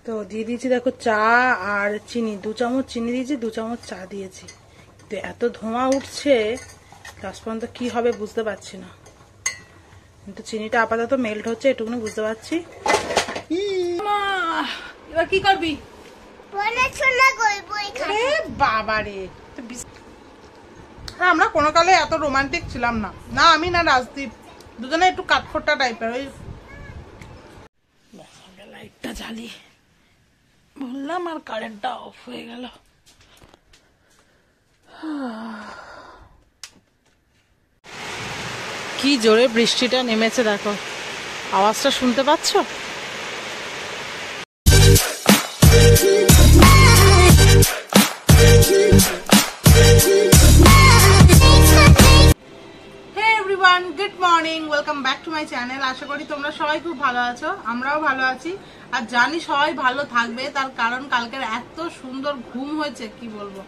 তো দিয়ে দিয়েছি দেখো চা আর চিনি, 2 চামচ চিনি দিয়েছি, 2 চামচ চা দিয়েছি। তো এত ধোঁয়া উঠছে লাস্ট পর্যন্ত কি হবে বুঝতে পারছি না, কিন্তু চিনিটা আপাতত মেল্ট হচ্ছে এটুকুনি বুঝতে পারছি। এবার কি করবি? বাবারে, আমরা কোনো কালে এত রোমান্টিক ছিলাম না, না আমি না রাজদীপ, দুজনে একটু কাঠখোট্টা টাইপের। ওই লাইটটা জ্বালি বললাম আর কারেন্টটা অফ হয়ে গেল। কি জোরে বৃষ্টিটা নেমেছে দেখো, আওয়াজটা শুনতে পাচ্ছ? Good morning, welcome back to my channel. আশা করি তোমরা সবাই খুব ভালো আছো, আমরাও ভালো আছি আর জানি সবাই ভালো থাকবে। তার কারণ কালকের এত সুন্দর ঘুম হয়েছে কি বলবো।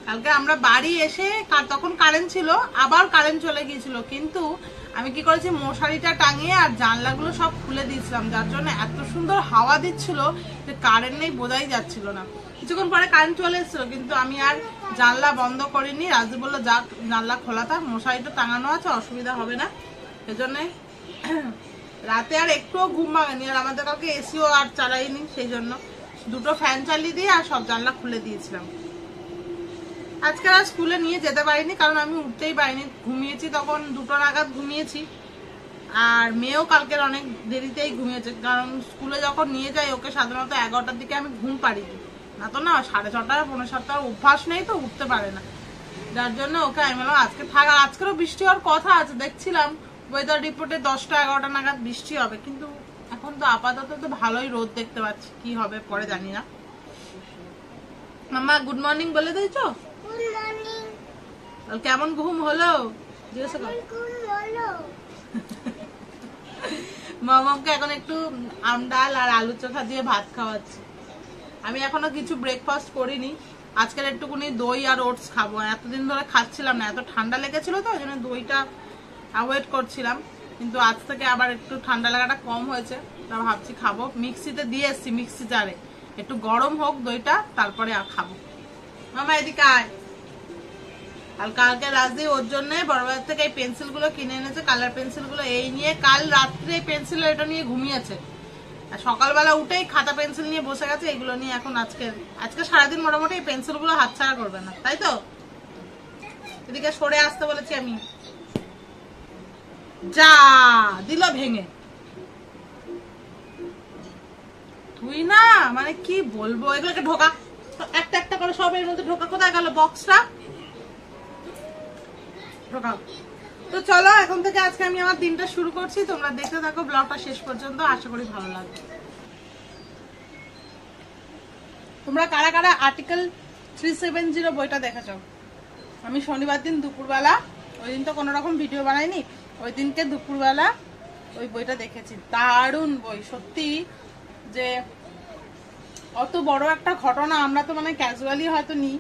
কালকে আমরা বাড়ি এসে তখন কারেন্ট ছিল, আবার কারেন্ট চলে গিয়েছিল, কিন্তু আমি কি করেছি মশারিটা টাঙিয়ে আর জানলাগুলো সব খুলে দিয়েছিলাম, যার জন্য এত সুন্দর হাওয়া দিচ্ছিল যে কারেন্ট নেই বোঝাই যাচ্ছিল না। কিছুক্ষণ পরে কারেন্ট চলে এসেছিল, কিন্তু আমি আর জানলা বন্ধ করিনি। রাজু বললো যাক জানলা খোলা থাক, মশারিটা টাঙানো আছে, অসুবিধা হবে না। সেজন্য রাতে আর একটুও ঘুম ভাঙেনি, আর আমাদের কাউকে এসিও আর চালাইনি, সেই জন্য 2টো ফ্যান চালিয়ে দিয়ে আর সব জানলা খুলে দিয়েছিলাম। আজকে আর স্কুলে নিয়ে যেতে পারিনি, কারণ আমি উঠতেই পারিনি, ঘুমিয়েছি তখন 2টো নাগাদ ঘুমিয়েছি। আর মেয়েও কালকের অনেক দেরিতেই ঘুমিয়েছে, কারণ স্কুলে যখন নিয়ে যাই ওকে সাধারণত 11টার দিকে আমি ঘুম পাড়িনি, না তো না 6:30 পৌনে 7টার অভ্যাস নেই, তো উঠতে পারে না, যার জন্য ওকে আমি বললাম আজকে থাক। আজকেরও বৃষ্টি হওয়ার কথা আছে, দেখছিলাম ওয়েদার রিপোর্টে 10টা 11টা নাগাদ বৃষ্টি হবে, কিন্তু এখন তো আপাতত তো ভালোই রোদ দেখতে পাচ্ছি, কি হবে পরে জানি না। মামা গুড মর্নিং বলে দিয়েছো? কেমন ঘুম হলো জিজ্ঞাসা কর। মামাকে এখন একটু আম ডাল আর আলু চোখা দিয়ে ভাত খাওয়াচ্ছি। আমি এখনো কিছু ব্রেকফাস্ট করিনি, আজকের একটুকুনি দই আর ওটস খাবো, এতদিন ধরে খাচ্ছিলাম না, এত ঠান্ডা লেগেছিল তো ওই জন্য দইটা অ্যাভয়েড করছিলাম, কিন্তু আজ থেকে আবার একটু ঠান্ডা লাগাটা কম হয়েছে, তা ভাবছি খাবো। মিক্সিতে দিয়ে এসছি, মিক্সি জারে একটু গরম হোক দইটা, তারপরে খাবো। মামা এদিকে আয়। আর কালকে রাজদীপ ওর জন্য বড়বাজার থেকে এই পেন্সিল গুলো কিনে এনেছে, কালার পেন্সিল গুলো, এই নিয়ে কাল রাত্রে পেন্সিল এটা নিয়ে ঘুমিয়েছে, আর সকালবেলা উঠেই খাতা পেন্সিল নিয়ে বসে গেছে, এগুলো নিয়ে এখন আজকে সারাদিন মোটামুটি এই পেন্সিল গুলো হাতছাড়া করবে না, তাই তো? এদিকে সরে আসতে বলেছি আমি, যা দিল ভেঙে। তুই না মানে কি বলবো, এগুলোকে ঢোকা, একটা একটা করে সব এর মধ্যে ঢোকা। কোথায় গেল বক্সটা? ঢোকাও। তো চলো এখন থেকে আজকে আমি আমার দিনটা শুরু করছি, তোমরা দেখতে থাকো ব্লগটা শেষ পর্যন্ত, আশা করি ভালো লাগবে। তোমরা কারা কারা আর্টিকেল 370 বইটা দেখেছো? আমি শনিবার দিন দুপুরবেলা, ওই দিন তো কোনো রকম ভিডিও বানাইনি, ওই দিনকে দুপুরবেলা ওই বইটা দেখেছি। দারুণ বই সত্যি, যে অত বড় একটা ঘটনা আমরা তো মানে ক্যাজুয়ালি হয়তো নিই,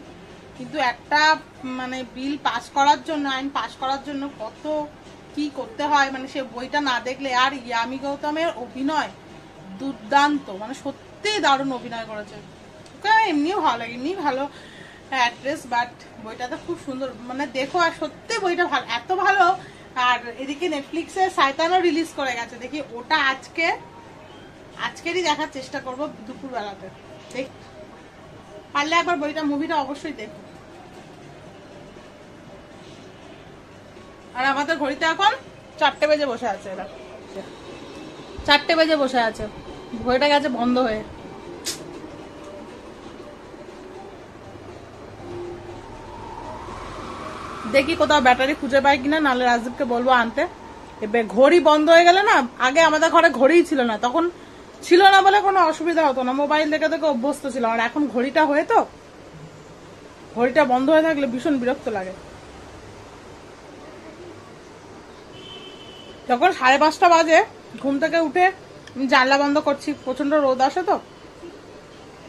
কিন্তু একটা মানে বিল পাস করার জন্য, আইন পাস করার জন্য কত কি করতে হয়, মানে সে বইটা না দেখলে। আর ইয়ামি গৌতমের অভিনয় দুর্দান্ত, মানে সত্যি দারুণ অভিনয় করেছে, এমনিও ভালো লাগে, এমনি ভালো অ্যাক্ট্রেস, বাট বইটাতে খুব সুন্দর, মানে দেখো আর সত্যি বইটা ভালো, এত ভালো। আর এদিকে নেটফ্লিক্সে শয়তানও রিলিজ করে গেছে, দেখি ওটা আজকেরই দেখার চেষ্টা করবো দুপুরবেলাতে, দেখ পারলে একবার বইটা মুভিটা অবশ্যই দেখো। আর আমাদের ঘড়িতে এখন 4টে বেজে বসে আছে, এরা 4টে বেজে বসে আছে, ঘড়িটা গেছে বন্ধ হয়ে। দেখি কোথাও ব্যাটারি খুঁজে পাই কিনা, নাহলে রাজদীপকে বলবো আনতে। এবার ঘড়ি বন্ধ হয়ে গেলে না, আগে আমাদের ঘরে ঘড়িই ছিল না, তখন ছিল না বলে কোনো অসুবিধা হতো না, মোবাইল দেখে দেখে অভ্যস্ত ছিল। আর এখন ঘড়িটা হয়ে তো, ঘড়িটা বন্ধ হয়ে থাকলে ভীষণ বিরক্ত লাগে। যখন 5:30 বাজে ঘুম থেকে উঠে জানলা বন্ধ করছি, প্রচন্ড রোদ আসে তো,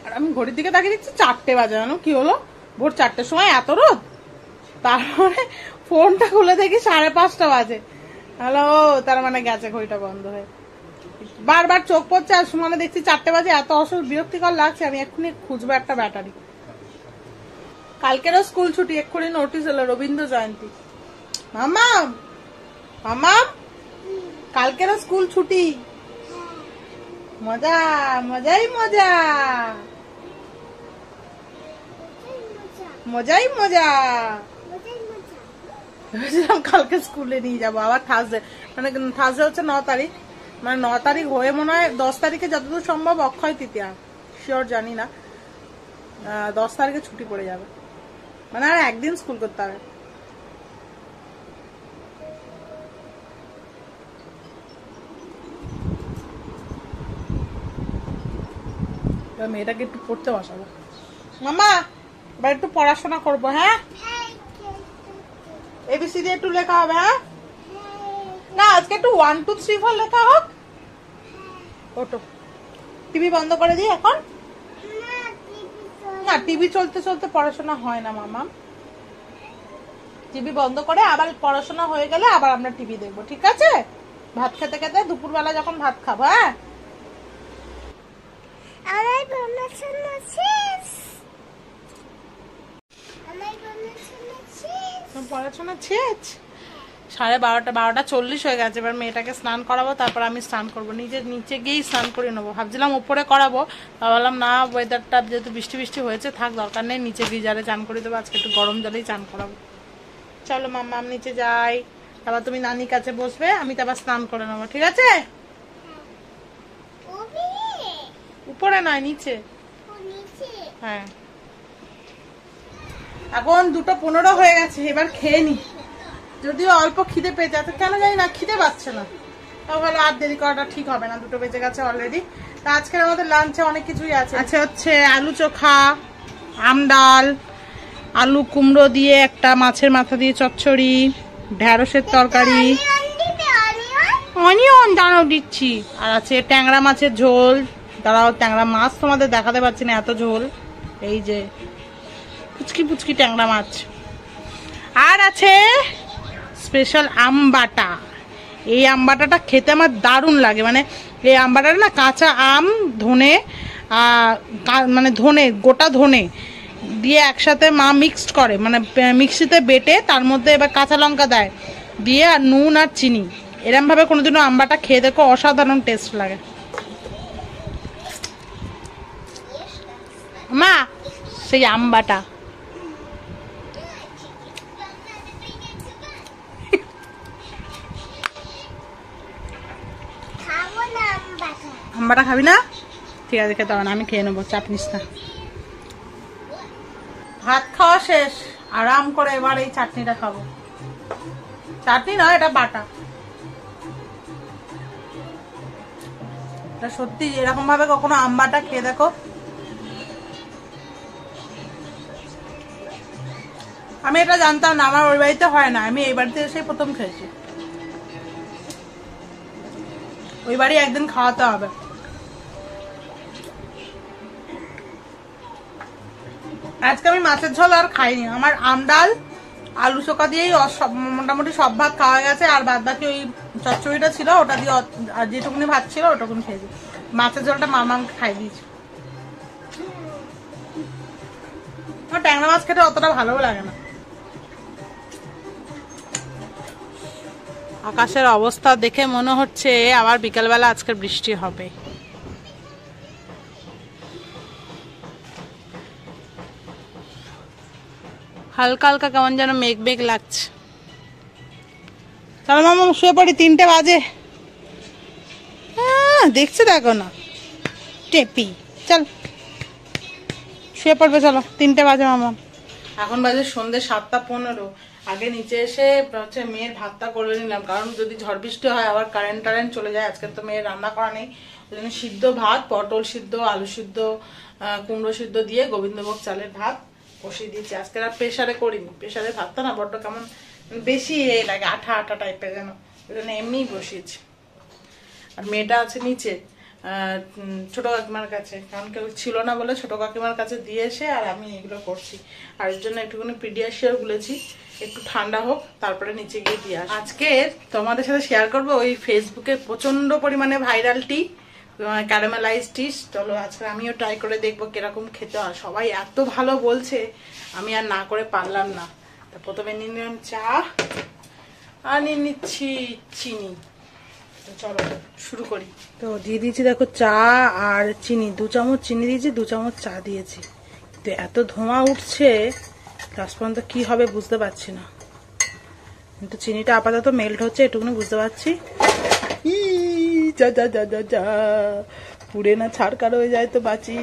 আর আমি ঘড়ির দিকে তাকিয়ে দিচ্ছি 4টে বাজে, জানো কি হলো, ভোর 4টের সময় এত রোদ। তারপরে ফোনটা খুলে দেখি 5:30 বাজে, হ্যালো, তার মানে গেছে ঘড়িটা বন্ধ হয়ে। বারবার চোখ পড়ছে আর সুমানে দেখছি 4টে বাজে, এত অসুখ বিরক্তিকর লাগছে। আমি এক্ষুনি খুঁজবো একটা ব্যাটারি। কালকেরও স্কুল ছুটি, এক্ষুনি নোটিশ হলো রবীন্দ্র জয়ন্তী। মামাম মামাম কালকেরও স্কুল ছুটি। মজা, মজাই মজা, মজাই মজা। ভেবেছিলাম কালকে স্কুলে নিয়ে যাবো আবার থার্সডে, মানে থার্সডে হচ্ছে 9 তারিখ, মানে 9 তারিখ হয়ে মনে হয় 10 তারিখে যতদূর সম্ভব অক্ষয় তৃতীয়া, শিওর জানি না, 10 তারিখে ছুটি পড়ে যাবে, মানে আর একদিন স্কুল করতে হবে। মেয়েটাকে একটু পড়তে বসাবো। মামা এবার একটু পড়াশোনা করবো, হ্যাঁ এবিসিডি একটু লেখা হবে, হ্যাঁ না আজকে একটু 1 2 3 4 লেখা হোক। ওটো টিভি বন্ধ করে দিই এখন। না টিভি চলতে চলতে পড়াশোনা হয় না মামা, টিভি বন্ধ করে আবার পড়াশোনা হয়ে গেলে আবার আমরা টিভি দেখবো, ঠিক আছে? ভাত খেতে খেতে দুপুরবেলা যখন ভাত খাবো, হ্যাঁ পড়াশোনা শেষ। 12:40 হয়ে গেছে। এবার মেয়েটাকে স্নান করাবো, তারপর আমি স্নান করবো। নিচে গিয়েই স্নান করে নেবো। ভাবছিলাম উপরে করাবো, ভাবলাম না ওয়েদারটা যেহেতু বৃষ্টি বৃষ্টি হয়েছে থাক, দরকার নেই, নিচে গিজারে চান করে দেবো। আজকে একটু গরম জলেই চান করাবো। চলো মাম্মা আমি নিচে যাই, তারপর তুমি নানির কাছে বসবে, আমি তারপর স্নান করে নেবো, ঠিক আছে? উপরে নয় নিচে। হ্যাঁ এখন 2:15 হয়ে গেছে, এবার খেয়ে নি। যদিও অল্প খিদে পেয়ে যাচ্ছে, কেন জানি না খিদে পাচ্ছে না, তাহলে আর দেরি করাটা ঠিক হবে না, 2 বেজে গেছে অলরেডি। তা আজকে আমাদের লাঞ্চে অনেক কিছুই আছে। আছে হচ্ছে আলু চোখা, আম ডাল, আলু কুমড়ো দিয়ে একটা মাছের মাথা দিয়ে চচ্চড়ি, ঢেঁড়সের তরকারি, অনিয়ন দাঁড়াও দিচ্ছি, আর আছে ট্যাংরা মাছের ঝোল। দাঁড়াও ট্যাংরা মাছ তোমাদের দেখাতে পারছি না, এত ঝোল। এই যে পুচকি পুচকি ট্যাংরা মাছ। আর আছে স্পেশাল আম বাটা। এই আম বাটাটা খেতে আমার দারুণ লাগে, মানে এই আম বাটাটা না কাঁচা আম, ধনে, মানে ধনে, গোটা ধনে দিয়ে একসাথে মা মিক্সড করে, মানে মিক্সিতে বেটে তার মধ্যে এবার কাঁচা লঙ্কা দেয় দিয়ে, আর নুন আর চিনি। এরম ভাবে কোনোদিনও আম বাটা খেয়ে দেখো, অসাধারণ টেস্ট লাগে। মা সেই আম বাটা আমবাটা খাবি না? ঠিক আছে খেতে হবে না, আমি খেয়ে নেবো, চাপ নিস না। ভাত খাওয়া শেষ, আরাম করে এবার এই চাটনিটা খাবো। চাটনি নয়, এটা বাটা। সত্যি এরকম ভাবে কখনো আম বাটা খেয়ে দেখো। আমি এটা জানতাম না, আমার ওই বাড়িতে হয় না, আমি এই বাড়িতে এসে প্রথম খেয়েছি। ওই বাড়ি একদিন খাওয়াতে হবে। আজকে আমি মাছের ঝোল আর খাইনি, আমার আম ডাল আলু চোখা দিয়েই মোটামুটি সব ভাত খাওয়া গেছে, আর বাদ বাকি ওই চচ্চড়িটা ছিল ওটা দিয়ে, আর যেটুকুনি ভাত ছিল ওটুকুনি খেয়েছি। মাছের ঝোলটা মামাকে খাই দিয়েছি। আমার ট্যাংরা মাছ খেতে অতটা ভালোও লাগে না। আকাশের অবস্থা দেখে মনে হচ্ছে আবার বিকালবেলা আজকে বৃষ্টি হবে। হালকা হালকা কেমন যেন মেঘ মেঘ লাগছে। চলো মামা শুয়ে পড়ি, 3টে বাজে। দেখছে দেখো না টেপি, চল শুয়ে পড়বে, চলো 3টে বাজে মামা। এখন বাজে সন্ধ্যে 7:15। আগে নিচে এসে হচ্ছে মেয়ের ভাতটা করে নিলাম, কারণ যদি ঝড় বৃষ্টি হয় আবার কারেন্ট চলে যায়। আজকে তো মেয়ের রান্না করা নেই, ওই জন্য সিদ্ধ ভাত, পটল সিদ্ধ, আলু সিদ্ধ, কুমড়ো সিদ্ধ দিয়ে গোবিন্দভোগ চালের ভাত বসিয়ে দিয়েছি। আজকে আর প্রেশারে করিনি, প্রেশারে ভাতটা না বড্ড কেমন বেশি লাগে, আঠা আঠা টাইপের যেন, ওই জন্য এমনিই বসিয়েছি। আর মেয়েটা আছে নিচে ছোট কাকিমার কাছে, কারণ কেউ ছিল না বলে ছোট কাকিমার কাছে দিয়ে এসে আর আমি এগুলো করছি। আর এর জন্য একটুখানি পিডিয়াশিয়ার গুলেছি, একটু ঠান্ডা হোক তারপরে নিচে গিয়ে দিয়ে আসি। আজকে তোমাদের সাথে শেয়ার করবো ওই ফেসবুকে প্রচন্ড পরিমাণে ভাইরাল টি, ক্যারামেলাইজ ডিশ। চলো আজকে আমিও ট্রাই করে দেখবো কিরকম খেতে হয়। সবাই এত ভালো বলছে, আমি আর না করে পারলাম না। তো প্রথমে নিয়ে নিলাম চা, আর নিয়ে নিচ্ছি চিনি। তো চলো শুরু করি। তো দিয়ে দিয়েছি দেখো চা আর চিনি, 2 চামচ চিনি দিয়েছি, 2 চামচ চা দিয়েছি। তো এত ধোঁয়া উঠছে, লাস্ট পর্যন্ত কি হবে বুঝতে পারছি না, কিন্তু চিনিটা আপাতত মেল্ট হচ্ছে, এটুকুনি বুঝতে পারছি। যা যা যা যা যা, পুড়ে না ছাড়কার হয়ে যায় তো বাঁচি।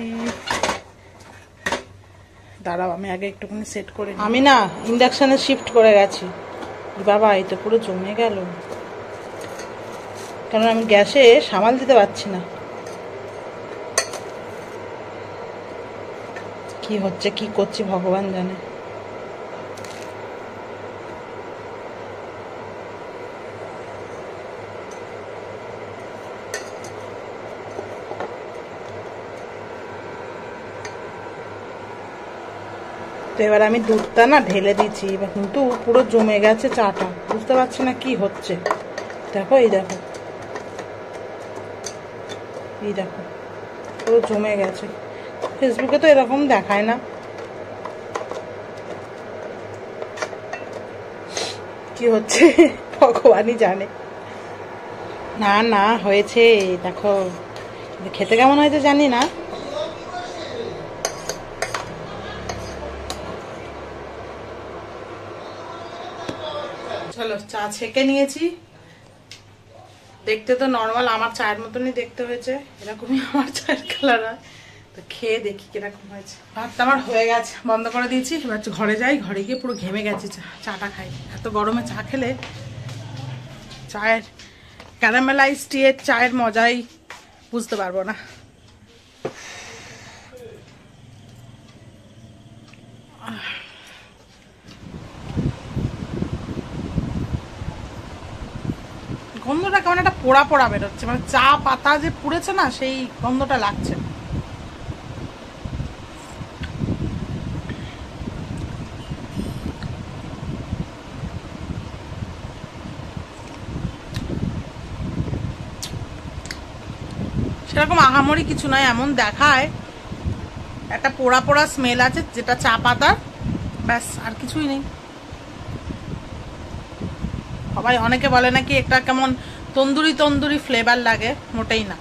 দাঁড়াও আমি আগে একটুখানি সেট করে, আমি না ইন্ডাকশনে শিফট করে গেছি। বাবা এই তো পুরো জমে গেল, কারণ আমি গ্যাসে সামাল দিতে পারছি না। কি হচ্ছে কি করছি ভগবান জানে। তো এবার আমি দুধটা না ঢেলে দিচ্ছি, এবার কিন্তু পুরো জমে গেছে চাটা, বুঝতে পারছি না কি হচ্ছে। দেখো এই দেখো, এই দেখো পুরো জমে গেছে। ফেসবুকে তো এরকম দেখায় না, কি হচ্ছে ভগবানই জানে। না না হয়েছে, দেখো খেতে কেমন হয়েছে জানি না। চলো চা ছেঁকে নিয়েছি, দেখতে তো নর্মাল আমার চায়ের মতনই দেখতে হয়েছে, এরকমই আমার চায়ের কালার হয়। তো খেয়ে দেখি কিরকম হয়েছে। ভাতটা আমার হয়ে গেছে, বন্ধ করে দিয়েছি। এবার ঘরে যাই, ঘরে গিয়ে পুরো ঘেমে গেছি, চাটা খাই। এত গরমে চা খেলে চায়ের ক্যারামেলাইজ টিয়ের চায়ের মজাই বুঝতে পারবো না। গন্ধটা কেমন একটা পোড়া পোড়া বেরোচ্ছে, মানে চা পাতা যে পুড়েছে না সেই গন্ধটা লাগছে। সেরকম আহামরি কিছু নয়, এমন দেখায় একটা পোড়া পোড়া স্মেল আছে যেটা চা পাতার, ব্যাস আর কিছুই নেই। সবাই অনেকে বলে নাকি একটা কেমন তন্দুরি তন্দুরি ফ্লেভার লাগে, মোটেই না,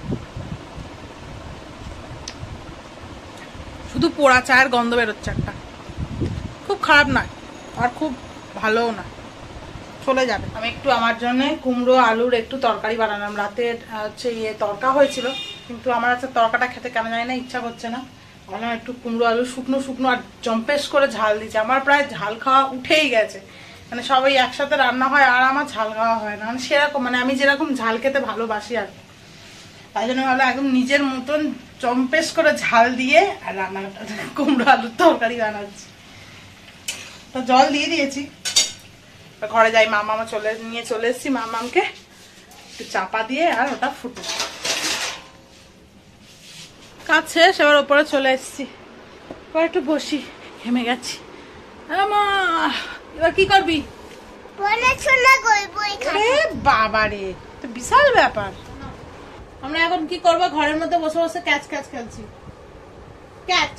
শুধু পোড়া চায়ের গন্ধ বেরোচ্ছে একটা। খুব খারাপ নয় আর খুব ভালোও না, চলে যাবে। আমি একটু আমার জন্য কুমড়ো আলুর একটু তরকারি বানালাম। রাতে হচ্ছে তরকা হয়েছিল, কিন্তু আমার হচ্ছে তরকাটা খেতে কেন জানি না ইচ্ছা করছে না। বললাম একটু কুমড়ো আলু শুকনো শুকনো আর জম্পেশ করে ঝাল দিচ্ছে। আমার প্রায় ঝাল খাওয়া উঠেই গেছে, মানে সবাই একসাথে রান্না হয় আর আমার ঝাল খাওয়া হয় না, মানে সেরকম, মানে আমি যেরকম ঝাল খেতে ভালোবাসি আর কি। তাই জন্য ভালো একদম নিজের মতন জম্পেশ করে ঝাল দিয়ে আর রান্না কুমড়ো আলুর তরকারি বানাচ্ছি। তো জল দিয়ে দিয়েছি, ঘরে যাই। মামা নিয়ে চলে এসেছি, মামাকে একটু চাপা দিয়ে আর ওটা ফুটে কাজ শেষ। এবার ওপরে চলে এসেছি, এবার একটু বসি, ঘেমে গেছি। এবার কি করবি? বাবা রে, তো বিশাল ব্যাপার। আমরা এখন কি করবো? ঘরের মধ্যে বসে বসে ক্যাচ ক্যাচ খেলছি। ক্যাচ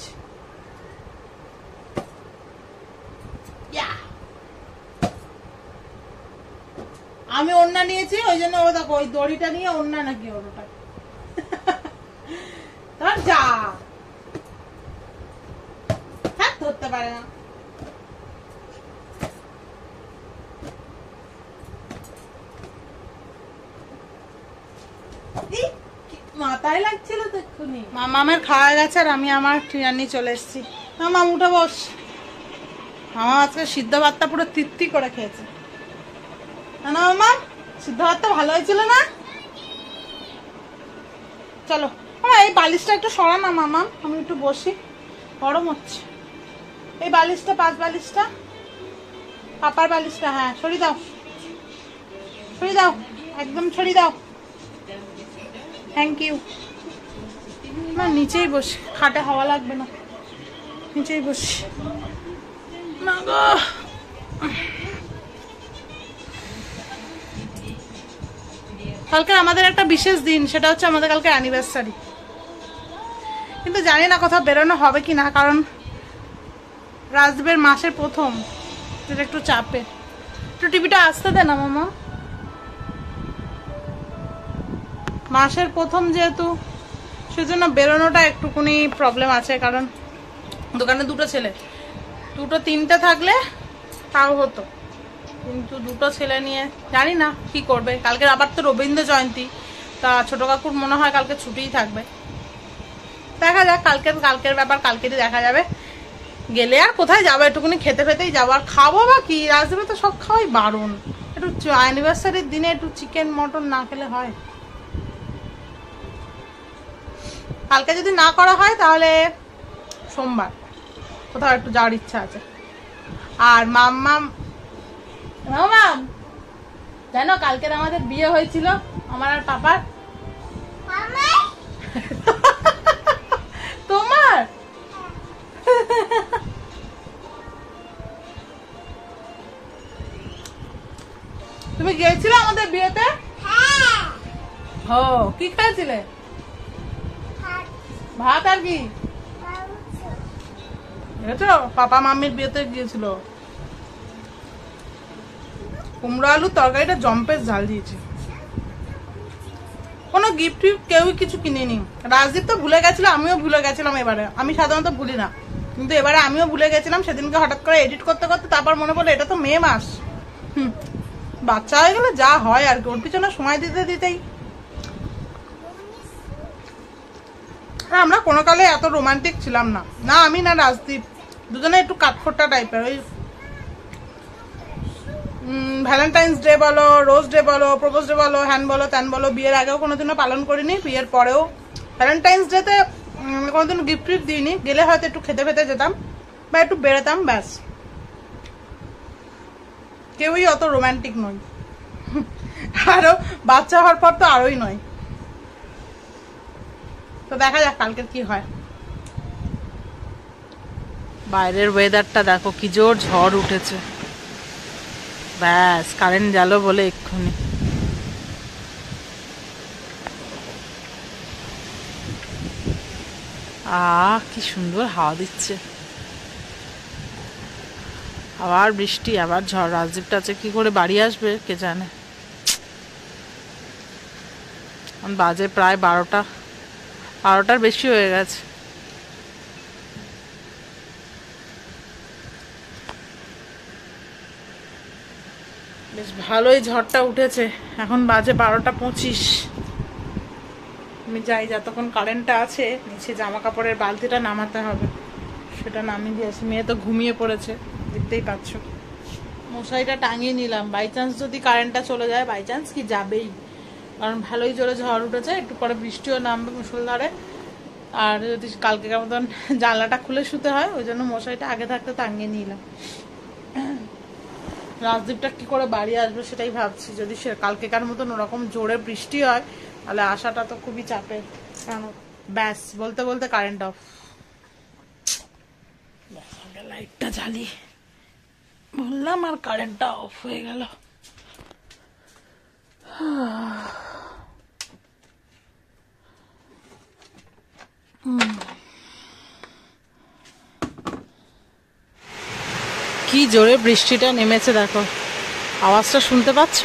আমি ওড়না নিয়েছি, ওই জন্য ও দেখো ওই দড়িটা নিয়ে ওড়না নাকি ওটা যা ধরতে পারে না। মাথায় লাগছিল তো এক্ষুনি। মামামের খাওয়া গেছে আর আমি আমার ট্রেন নিয়ে চলে এসেছি। মামা উঠে বস। মামা আজকে সিদ্ধ ভাতটা পুরো তৃপ্তি করে খেয়েছে। না মামা, সিদ্ধ ভাতটা ভালো হয়েছিল না? চলো এই বালিশটা একটু সরা না মামা, আমি একটু বসি, গরম হচ্ছে। এই বালিশটা, পাঁচ বালিশটা, পাপার বালিশটা, হ্যাঁ সরিয়ে দাও, সরিয়ে দাও, একদম সরিয়ে দাও। Thank you. না নিচেই বসি, খাটে হাওয়া লাগবে না, নিচেই বসি। না গো, কালকে আমাদের একটা বিশেষ দিন, সেটা হচ্ছে আমাদের কালকে অ্যানিভার্সারি। কিন্তু জানি না কোথাও বেরোনো হবে কি না, কারণ রাজদীপের মাসের প্রথম, যেটা একটু চাপে। একটু টিভিটা আসতে দে না মামা। মাসের প্রথম যেহেতু, সেজন্য বেরোনোটা একটুকুনি প্রবলেম আছে, কারণ দোকানে দুটো ছেলে, দুটো তিনটে থাকলে তাও হতো, কিন্তু দুটো ছেলে নিয়ে জানি না কি করবে। কালকে আবার তো রবীন্দ্র জয়ন্তী, তা ছোট কাকুর মনে হয় কালকে ছুটিই থাকবে। দেখা যাক, কালকের ব্যাপার কালকেরই দেখা যাবে। গেলে আর কোথায় যাবো, একটুকুনি খেতে ফেতেই যাবো। আর খাবো বা কি, রাজদেবে তো সব খাওয়াই বারণ। একটু অ্যানিভার্সারির দিনে একটু চিকেন মটন না খেলে হয়? কালকে যদি না করা হয় তাহলে সোমবার কোথাও একটু যাওয়ার ইচ্ছা আছে। আর মাম্মাম জানো কালকের আমাদের বিয়ে হয়েছিল, আমার আর পাপার। তোমার তুমি গিয়েছিলে আমাদের বিয়েতে? ও, কি খেয়েছিলে? ভাত আর কি? পাপা মাম্মির বিয়েতে গিয়েছিল। কুমড়ো আলুর তরকারিটা জম্পেস ঝাল দিয়েছে। কোনো গিফট কেউই কিছু কিনেনি। রাজদীপ তো ভুলে গেছিল, আমিও ভুলে গেছিলাম এবারে। আমি সাধারণত ভুলি না, কিন্তু এবারে আমিও ভুলে গেছিলাম। সেদিনকে হঠাৎ করে এডিট করতে করতে তারপর মনে পড়লো এটা তো মে মাস। বাচ্চা হয়ে গেলে যা হয় আর কি, ওর পিছনে সময় দিতে দিতেই। আমরা কোনো কালে এত রোমান্টিক ছিলাম না, না আমি না রাজদীপ, দুজনে একটু কাঠখোট্টা টাইপের। ওই ভ্যালেন্টাইন্স ডে বলো, রোজ ডে বলো, প্রপোজ ডে বলো, হ্যান বলো ত্যান বলো, বিয়ের আগেও কোনোদিনও পালন করিনি, বিয়ের পরেও। ভ্যালেন্টাইন্স ডেতে কোনোদিন গিফট টিফট দিইনি, গেলে হয়তো একটু খেতে ফেতে যেতাম বা একটু বেরোতাম, ব্যাস। কেউই অত রোমান্টিক নই। আরো বাচ্চা হওয়ার পর তো আরোই নয়। তো দেখা যাক কালকের কি হয়। বাইরের ওয়েদারটা দেখো, কি জোর ঝড় উঠেছে। ব্যাস, কারেন্ট গেল বলে এক্ষুনি। কি সুন্দর হাওয়া দিচ্ছে। আবার বৃষ্টি, আবার ঝড়। রাজদীপটা আছে, কি করে বাড়ি আসবে কে জানে। বাজে প্রায় 12টার বেশি হয়ে গেছে। বেশ ভালোই ঝড়টা উঠেছে। এখন বাজে 12:25। আমি যাই, যতক্ষণ কারেন্টটা আছে নিচে জামা কাপড়ের বালতিটা নামাতে হবে, সেটা নামিয়ে দিয়েছি। মেয়ে তো ঘুমিয়ে পড়েছে, দেখতেই পাচ্ছ। মশারিটা টাঙিয়ে নিলাম, বাই চান্স যদি কারেন্টটা চলে যায়, বাই চান্স কি যাবেই, কারণ ভালোই জোরে ঝড় উঠেছে। একটু পরে বৃষ্টিও নামবে মুষলধারে। আর যদি কালকে মতন জানলাটা খুলে শুতে হয়, ওই জন্য মশারিটা আগে থাকতে টাঙিয়ে নিলাম। রাজদীপটা কি করে বাড়ি আসবে সেটাই ভাবছি। যদি সে কালকেকার মতন ওরকম জোরে বৃষ্টি হয়, তাহলে আসাটা তো খুবই চাপের। কারণ ব্যাস, বলতে বলতে কারেন্ট অফ। লাইটটা জ্বালি বললাম, আর কারেন্টটা অফ হয়ে গেল। কি জোরে বৃষ্টিটা নেমেছে দেখো, আওয়াজটা শুনতে পাচ্ছ?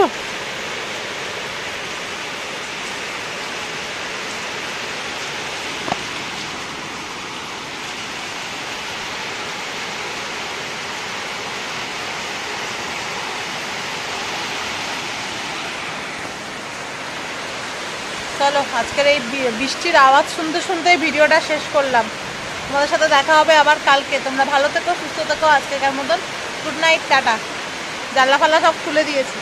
চলো, আজকের এই বৃষ্টির আওয়াজ শুনতে শুনতেই ভিডিওটা শেষ করলাম। তোমাদের সাথে দেখা হবে আবার কালকে। তোমরা ভালো থেকো, সুস্থ থেকো। আজকেকার মতন গুড নাইট, টাটা। জানলা ফাল্লা সব খুলে দিয়েছি।